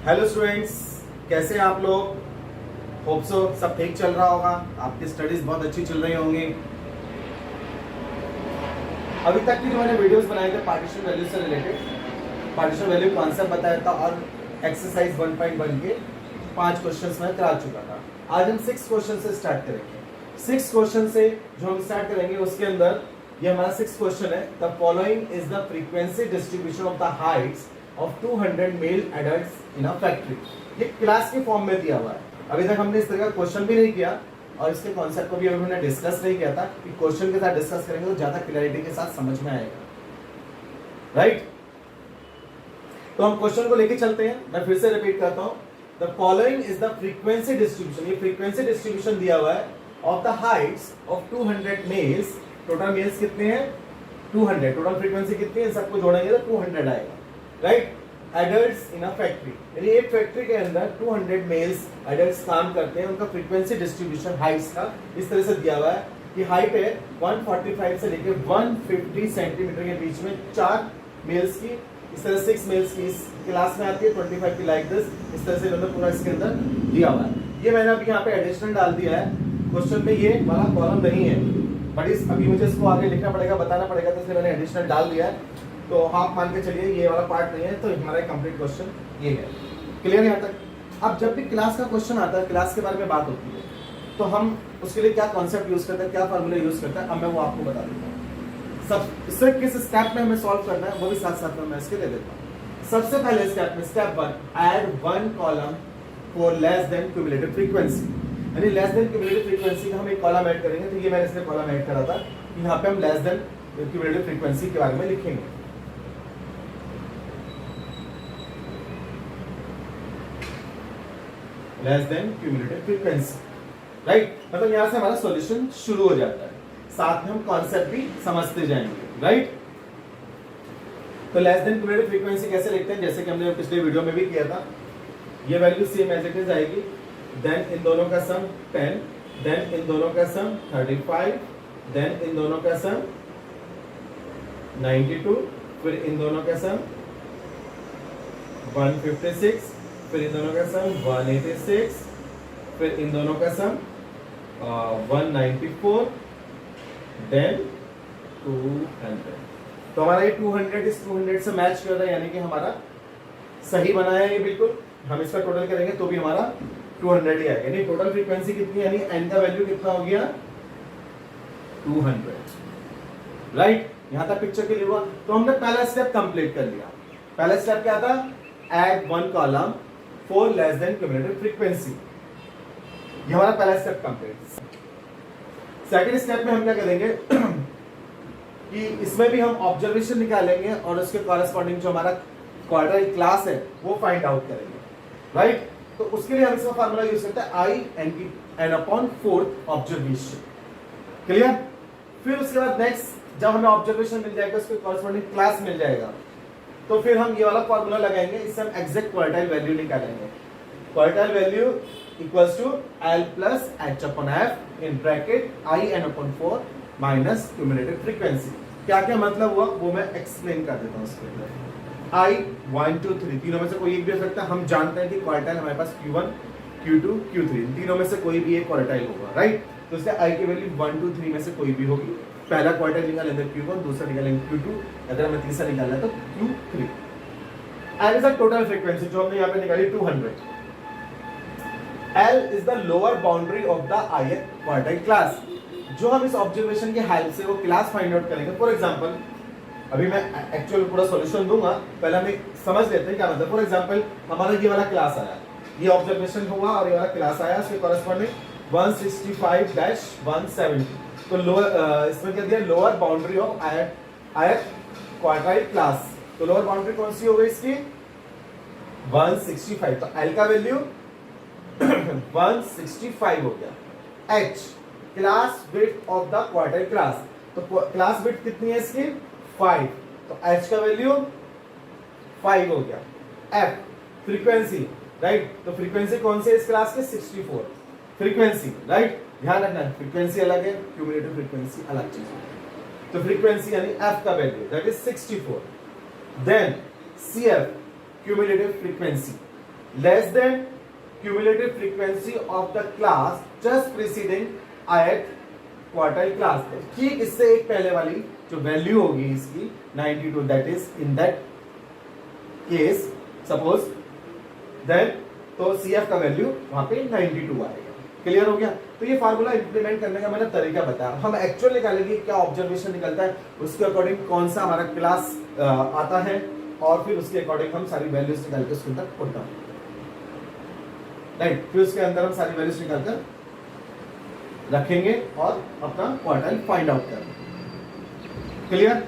Hello students, कैसे हैं आप लोग। होप सो सब ठीक चल रहा होगा, आपकी स्टडीज बहुत अच्छी चल रही होंगी। अभी तक की जो मैंने वीडियोस बनाए थे पार्टीशन वैल्यू से रिलेटेड, पार्टीशन वैल्यू कॉन्सेप्ट बताया था और एक्सरसाइज 1.1 के 5 क्वेश्चंस मैं करा चुका था। आज हम 6 क्वेश्चन से स्टार्ट करेंगे। 6 क्वेश्चन से जो हम स्टार्ट करेंगे उसके अंदर ये हमारा 6 क्वेश्चन है। The following is the frequency distribution of the heights of 200 male adults in a factory. ये क्लास के फॉर्म में दिया हुआ है। अभी तक हमने इस तरह का क्वेश्चन भी नहीं किया और इसके कॉन्सेप्ट को भी अभी हमने डिस्कस नहीं किया था कि क्वेश्चन के साथ डिस्कस करेंगे तो ज्यादा क्लैरिटी के साथ समझ में आएगा, राइट। तो हम क्वेश्चन को लेके चलते हैं। मैं फिर से रिपीट करता हूं, the following is the frequency distribution. ये फ्रीक्वेंसी डिस्ट्रीब्यूशन दिया हुआ है of the heights of 200 males. Total males कितने हैं? 200। टोटल फ्रीक्वेंसी कितनी है? सबको जोड़ेंगे तो 200 आएगा, right. Adults in a factory, यानी एक फैक्ट्री के अंदर 200 मेल्स एडल्ट्स काम करते हैं। उनका फ्रीक्वेंसी डिस्ट्रीब्यूशन हाइट्स का इस तरह से दिया हुआ है कि हाइट है 145 से लेकर 150 सेंटीमीटर के बीच में 4 मेल्स की, इस तरह 6 मेल्स की इस क्लास में आती है, 25 की लाइक दिस। इस तरह से इन्होंने पूरा इसके अंदर दिया हुआ है। ये मैंने अभी यहाँ पे एडिशनल डाल दिया है। क्वेश्चन में ये वाला कॉलम नहीं है, बट इस अभी मुझे इसको आगे लिखना पड़ेगा, बताना पड़ेगा, तो इसलिए मैंने एडिशनल डाल दिया है। तो आप मान के चलिए ये वाला पार्ट नहीं है, तो हमारा कंप्लीट क्वेश्चन ये है। क्लियर यहाँ तक? अब जब भी क्लास का क्वेश्चन आता है, क्लास के बारे में बात होती है, तो हम उसके लिए क्या कॉन्सेप्ट यूज करते हैं, क्या फार्मूला यूज करते हैं, अब मैं वो आपको बता देता हूँ। सब इसे किस स्टेप में हमें सॉल्व करना है वो भी साथ साथ में मैं इसके दे देता हूँ। सबसे पहले स्टेप में step 1, add 1 column for less than cumulative frequency. यानी लेस देन क्यूमुलेटिव फ्रीक्वेंसी का हम एक कॉलम ऐड करेंगे। तो ये मैंने इसलिए कॉलम ऐड करा था कि यहाँ पे हम लेस देन क्यूमुलेटिव फ्रीक्वेंसी के बारे में लिखेंगे। Less than cumulative frequency, right. मतलब यहां से हमारा सॉल्यूशन शुरू हो जाता है, साथ में हम कॉन्सेप्ट भी समझते जाएंगे, राइट। तो लेस देन क्यूमुलेटिव फ्रीक्वेंसी कैसे लिखते हैं, जैसे कि हमने पिछले वीडियो में भी किया था। ये value same as it is आएगी, देन इन दोनों का सम 10, देन इन दोनों का सम 35, देन इन दोनों का सम 92, फिर इन दोनों का सम 156, फिर इन दोनों का सम 186, फिर इन दोनों का सम 194, देन 200। तो हमारा ये 200 इस 200 से मैच कर रहा है, यानी कि हमारा सही बना है ये बिल्कुल। हम इसका टोटल करेंगे तो भी हमारा 200 ही आएगा। यानी टोटल फ्रीक्वेंसी कितनी, यानी एन का वैल्यू कितना हो गया? 200, राइट। यहां तक पिक्चर के लिए हुआ। तो हमने पहला स्टेप कंप्लीट कर लिया। पहला स्टेप क्या था? Add 1 column for less than cumulative frequency. ये हमारा पहला स्टेप कंप्लीट। सेकंड स्टेप में हम क्या करेंगे कि इसमें भी हम ऑब्जर्वेशन निकालेंगे और उसके कॉरेस्पॉन्डिंग जो हमारा क्वार्टाइल क्लास है वो फाइंड आउट करेंगे, राइट। तो उसके लिए हम इसका फार्मूला यूज करते हैं I/n/4 ऑब्जर्वेशन। क्लियर? फिर उसके बाद नेक्स्ट जब हमें ऑब्जर्वेशन मिल जाएगा, उसके कॉरेस्पॉन्डिंग क्लास मिल जाएगा, तो फिर हम ये वाला फॉर्मूला लगाएंगे। इससे हम एग्जैक्ट क्वार्टाइल वैल्यू निकालेंगे। Quartile value equals to L plus H/F in bracket I/n/4 minus cumulative frequency. क्या क्या मतलब हुआ वो मैं एक्सप्लेन कर देता हूँ इसके अंदर। I 1 2 3 तीनों में से कोई एक भी हो सकता है। हम जानते हैं कि क्वार्टाइल हमारे पास Q1 Q2 Q3 तीनों में से कोई भी एक क्वार्टाइल होगा, राइट। तो इसलिए I की वैल्यू 1 2 3 में से कोई भी होगी। पहला क्वार्टाइल निकालेंगे Q1, दूसरा निकालेंगे Q2, अगर हमें तीसरा निकालना है तो Q3। L is the total frequency जो हमने यहाँ पे निकाली 200। L is the lower boundary of the ith quartile class। जो हम इस ऑब्जर्वेशन की हेल्प से वो क्लास फाइंड आउट करेंगे। फॉर एग्जांपल अभी मैं एक्चुअल पूरा सॉल्यूशन दूंगा, पहले हम समझ लेते हैं क्या मतलब। फॉर एग्जांपल हमारा ये वाला क्लास आया, ये ऑब्जर्वेशन हुआ और ये वाला क्लास आया, उसके कॉरेस्पॉन्डिंग 165-170। तो लोअर इसमें क्या दिया? Lower boundary of ith quartile class. तो लोअर बाउंड्री कौन सी हो गई इसकी? 165। तो L का वैल्यू 165 हो गया। H class width of the quartile class. तो क्लास विड्थ कितनी है इसकी? 5। तो H का वैल्यू 5 हो गया। F frequency, right. तो फ्रीक्वेंसी कौन सी है इस क्लास के? 64 फ्रीक्वेंसी, राइट। ध्यान रखना है फ्रीक्वेंसी अलग है, क्यूमुलेटिव फ्रीक्वेंसी अलग चीज है। तो फ्रीक्वेंसी यानी F का value that is 64। Then CF cumulative frequency, less than cumulative frequency of the class just preceding ith quartile class. ठीक इससे एक पहले वाली जो वैल्यू होगी इसकी 92, that is in that case suppose then, तो CF का वैल्यू वहां पे 92 आएगा। क्लियर हो गया? तो ये फार्मूला इंप्लीमेंट करने का मैंने तरीका बताया। हम एक्चुअल निकालेंगे क्या ऑब्जर्वेशन निकलता है, उसके अकॉर्डिंग कौन सा हमारा क्लास आता है, और फिर उसके अकॉर्डिंग हम सारी वैल्यूज निकाल के उसके अंदर पुट डाउन, राइट। फिर उसके अंदर हम सारी वैल्यूज निकाल कर रखेंगे और अपना क्वार्टाइल फाइंड आउट करेंगे। क्लियर?